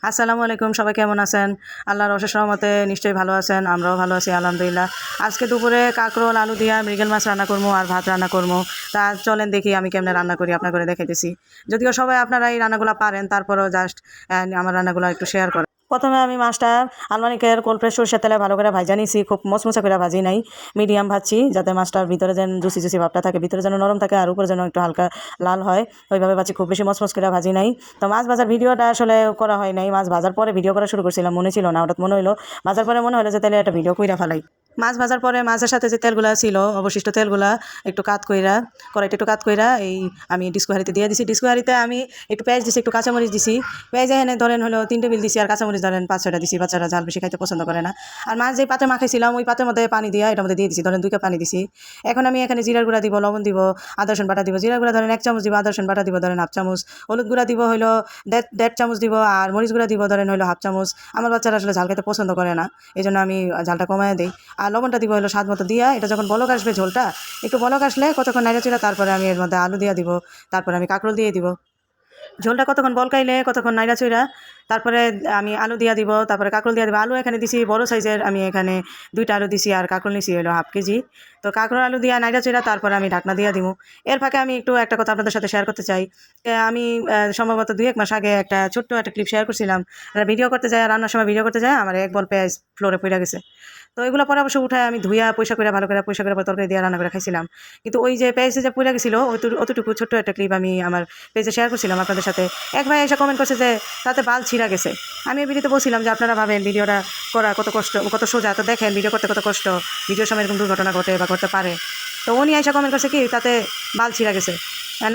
আসসালামু আলাইকুম, সবাই কেমন আছেন? আল্লাহর অশেষ রহমতে নিশ্চয়ই ভালো আছেন। আমরাও ভালো আছি আলহামদুলিল্লাহ। আজকে দুপুরে কাঁকরোল আলু দিয়া মৃগেল মাছ রান্না করবো আর ভাত রান্না করবো। তা চলেন দেখি আমি কেমনে রান্না করি, আপনার করে দেখাইতেছি। যদিও সবাই আপনারা এই রান্নাগুলো পারেন, তারপরেও জাস্ট আমার রান্নাগুলো একটু শেয়ার করেন। প্রথমে আমি মাছটা আলমানিকের কোল্ড প্রেস সরষের তেলে ভালো করে ভাজা নিয়েছি, খুব মচমচা করে ভাজি নাই, মিডিয়াম ভাজছি, যাতে মাছটার ভিতরে যেন জুসি জুসি ভাবটা থাকে, ভিতরে যেন নরম থাকে আর উপরে যেন একটু হালকা লাল হয়, ওইভাবে ভাজি, খুব বেশি মচমচ করে ভাজি নাই। তো মাছ ভাজার ভিডিওটা আসলে করা হয় নাই, মাছ ভাজার পরে ভিডিও করা শুরু করছিলাম, মনে ছিল না, হঠাৎ মনে হলো ভাজার পরে মনে হলো যে তাহলে একটা ভিডিও কইরা ফেলাই। মাছ ভাজার পরে মাছের সাথে যে তেলগুলা ছিল, অবশিষ্ট তেলগুলা একটু কাত কইরা, কড়াইটা একটু কাত কইরা এই আমি ডিস্কো হাঁড়িতে দিয়ে দিছি। ডিস্কো হাঁড়িতে আমি একটু পেঁয়াজ দিছি, একটু কাঁচামরিচ দিছি। পেঁয়াজ এখানে ধরেন হলো 3 টেবিল দিছি, আর কাঁচামরিচ ধরেন 5-6টা দিছি, বাচ্চারা ঝাল বেশি খাইতে পছন্দ করে না। আর মাছ যে পাত্রে মাখাইছিলাম ওই পাত্রের মধ্যে পানি দিয়া এটার মধ্যে দিয়ে দিছি, ধরেন 2 কাপ পানি দিছি। এখন আমি এখানে জিরার গুঁড়া দিব, লবণ দিব, আদা রসুন বাটা দিব। জিরার গুঁড়া ধরেন 1 চামচ দিব, আদা রসুন বাটা দিব ধরেন 1/2 চামচ, হলুদ গুঁড়া দিব হলো 1.5 চামচ দিব, আর মরিচ গুঁড়া দিব ধরেন হলো 1/2 চামচ। আমার বাচ্চারা আসলে ঝাল খেতে পছন্দ করে না, এই জন্য আমি ঝালটা কমায় দিই। আর লবণটা দিব হলো স্বাদ মতো দিয়া। এটা যখন বলক আসবে, ঝোলটা একটু বলক আসলে কতক্ষণ নাড়াচাড়া, তারপরে আমি এর মধ্যে আলু দিয়া দিব, তারপরে আমি কাঁকরোল দিয়ে দিব। ঝোলটা কতক্ষণ বলকাইলে, কতক্ষণ নাইড়াচইড়া, তারপরে আমি আলু দিয়া দিব, তারপরে কাঁকরোল দিয়া দিব। আলু এখানে দিছি বড় সাইজের, আমি এখানে 2টা আলু দিছি, আর কাঁকরোল নিছি হলো 1/2 কেজি। তো কাঁকরোল আলু দিয়া নাইড়াচইড়া তারপরে আমি ঢাকনা দিয়া দিব। এর ফাঁকে আমি একটু একটা কথা আপনাদের সাথে শেয়ার করতে চাই। আমি সম্ভবত 2-1 মাস আগে একটা ছোট্ট একটা ক্লিপ শেয়ার করছিলাম। ভিডিও করতে যায়, রান্নার সময় ভিডিও করতে যায়, আমার 1 বল পেঁয়াজ ফ্লোরে পড়ে গেছে। তো এগুলো পরে অবশ্য উঠায় আমি ধুইয়া পয়সা করে, ভালো করে পয়সা করে তরকারি দিয়ে রান্না করে খাইছিলাম। কিন্তু ওই যে পেঁয়াজে যে পড়ে গেছিলো, অতটুকু ছোট্ট একটা ক্লিপ আমি আমার পেজে শেয়ার করছিলাম আপনাদের সাথে। এক ভাই এসে কমেন্ট করছে যে তাতে বাল ছিঁড়া গেছে। আমি এই ভিডিওতে বলছিলাম যে আপনারা ভাবেন ভিডিওটা করা কত কষ্ট, কত সোজা, তো দেখেন ভিডিও করতে কত কষ্ট, ভিডিওর সময় এরকম দুর্ঘটনা ঘটে বা ঘটতে পারে। তো উনি এসে কমেন্ট করছে কি তাতে বাল ছিঁড়া গেছে।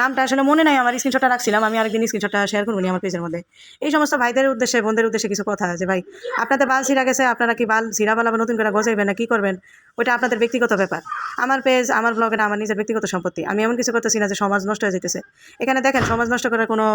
নামটা আসলে মনে নাই আমার, স্ক্রিনশটটা রাখছিলাম, আমি আরেকদিন স্ক্রিনশটটা শেয়ার করবো আমার পেজের মধ্যে। এই সমস্ত ভাইদের উদ্দেশ্যে, বোনদের উদ্দেশ্যে কিছু কথা, যে ভাই আপনাদের বাল ছিঁড়া গেছে, আপনারা কি বাল ছিঁড়া বাল আবার নতুন করে গজাইবেন না কি করবেন, ওইটা আপনাদের ব্যক্তিগত ব্যাপার। আমার পেজ, আমার ব্লগের আমার নিজের ব্যক্তিগত সম্পত্তি। আমি এমন কিছু করতেছি না যে সমাজ নষ্ট হয়ে যেতেছে। এখানে দেখেন সমাজ নষ্ট করার কোনো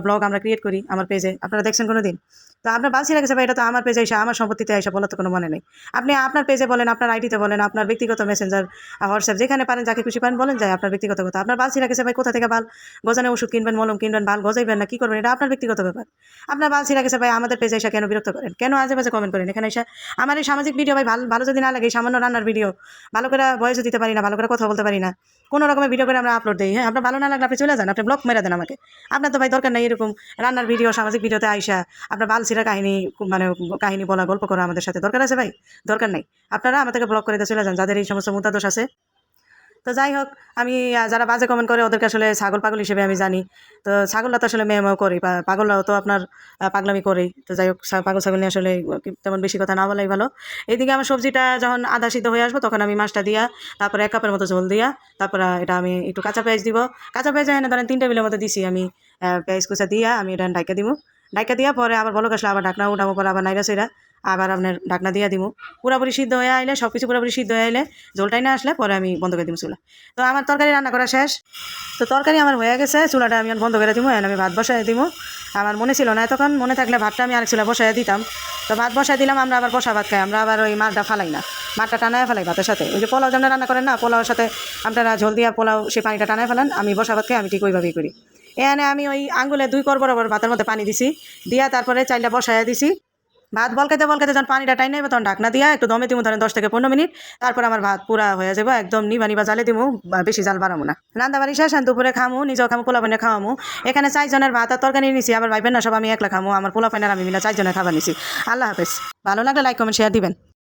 ব্লগ আমরা ক্রিয়েট করি আমার পেজে, আপনারা দেখছেন কোনো দিন? তো আপনার বাল ছিঁড়া গেছে ভাই, এটা তো আমার পেজে এসে, আমার সম্পত্তিতে এসে বলার তো কোনো মনে নেই। আপনি আপনার পেজে বলেন, আপনার আইডিতে বলেন, আপনার ব্যক্তিগত মেসেঞ্জার, হোয়াটসঅ্যাপ, যেখানে পারেন যাকে খুশি পান বলেন যায় আপনার ব্যক্তিগত কথা। আপনার বাল ছিঁড়া গেছে ভাই, কোথা থেকে বাল গজানো ওষুধ কিনবেন, মলম কিনবেন, বাল গজাইবেন না কি করবেন, এটা আপনার ব্যক্তিগত ব্যাপার। আপনার বাল ছিঁড়া গেছে ভাই, আমাদের পেজে এসে কেন বিরক্ত করেন, কেন আজে বাজে কমেন্ট করেন এখানে এসে? আমার এই সামাজিক ভিডিও ভাই ভালো যদি না লাগে, এই সামান্য রান্নার ভিডিও, ভালো করে ভয়েসও দিতে পারি না, ভালো করে কথা বলতে পারি না, কোনো রকমের ভিডিও করে আমরা আপলোড দিই। হ্যাঁ, আপনার ভালো না লাগলে আপনি চলে যান, আপনি ব্লক মেরে দেন আমাকে। আপনার তো ভাই দরকার নেই এরকম রান্নার ভিডিও সামাজিক ভিডিওতে আইসা আপনার বাল ছিঁড়া কাহিনী, মানে কাহিনী বলা, গল্প করা আমাদের সাথে। দরকার আছে ভাই? দরকার নেই। আপনারা আমাদেরকে ব্লক করে দিয়ে চলে যান, যাদের এই সমস্ত মুদ্রাদোষ আছে। তো যাই হোক, আমি যারা বাজে কমেন্ট করে ওদেরকে আসলে ছাগল পাগল হিসেবে আমি জানি। তো ছাগলরা তো আসলে মেয়েও করি, পাগলরাও তো আপনার পাগলামি করেই। তো যাই হোক, পাগল ছাগল নিয়ে আসলে তেমন বেশি কথা না বলাই ভালো। এইদিকে আমার সবজিটা যখন আধা সিদ্ধ হয়ে আসবো, তখন আমি মাছটা দিয়া, তারপরে 1 কাপের মতো ঝোল দিয়া, তারপরে এটা আমি একটু কাঁচা পেঁয়াজ দিব। কাঁচা পেঁয়াজ এনে ধরেন 3 টেবিলের মতো দিছি আমি, পেঁয়াজ কুচা দিয়া আমি এটা ঢাকা দিব। ঢাকা দিয়া পরে আবার বলক আসলে আবার ঢাকনা উঠাবো, পরে আবার নাইরা সইরা আবার আপনার ঢাকনা দিয়া দিব। পুরাপুরি সিদ্ধ হয়ে আইলে, সব কিছু পুরাপুরি সিদ্ধ হয়ে আইলে, ঝোলটাই না আসলে পরে আমি বন্ধ করে দিব চুলা। তো আমার তরকারি রান্না করা শেষ। তো তরকারি আমার হয়ে গেছে, চুলাটা আমি বন্ধ করে দিব, আমি ভাত বসাই দিব। আমার মনে ছিল না, তখন মনে থাকলে ভাতটা আমি আরেক চুলা বসাই দিতাম। তো ভাত বসাই দিলাম, আমরা আবার বসা ভাত খাই, আমরা আবার ওই মাছটা ফালাই না, মাছটা টানায় ফেলাই ভাতের সাথে। ওই যে পোলাও যেমন রান্না করেন না, পোলাওর সাথে আপনারা ঝোল দিয়া পোলাও সেই পানিটা টানায় ফেলান, আমি বসা ভাত খাই, আমি ঠিক ওইভাবেই করি। এখানে আমি ওই আঙ্গুলে 2 কর বরাবর ভাতের মধ্যে পানি দিছি, দিয়া তারপরে চাইলটা বসাইয়া দিছি। ভাত বলকাইতে বলকাইতে যখন পানিটা টাই নেবে, তখন ঢাকনা দিয়া একটু দমে দিব, ধরেন 10 থেকে 15 মিনিট। তারপর আমার ভাত পুরা হয়ে যাবে, একদম নিবা নিবা জালে দিব, বেশি জাল বাড়াবো না। রান্না বাড়ি শেষ, দুপুরে খামু, নিজেও খামু, পোলা পানি খাওয়ামু। এখানে 4 জনের ভাত আর তরকারি নিছি, আবার ভাইবেন না সব আমি একলা খামু, আমার পোলা পানি আর আমি মিলা 4 জনের খাবার নিছি। আল্লাহ হাফেজ। ভালো লাগলে লাইক কমেন্ট শেয়ার দিবেন।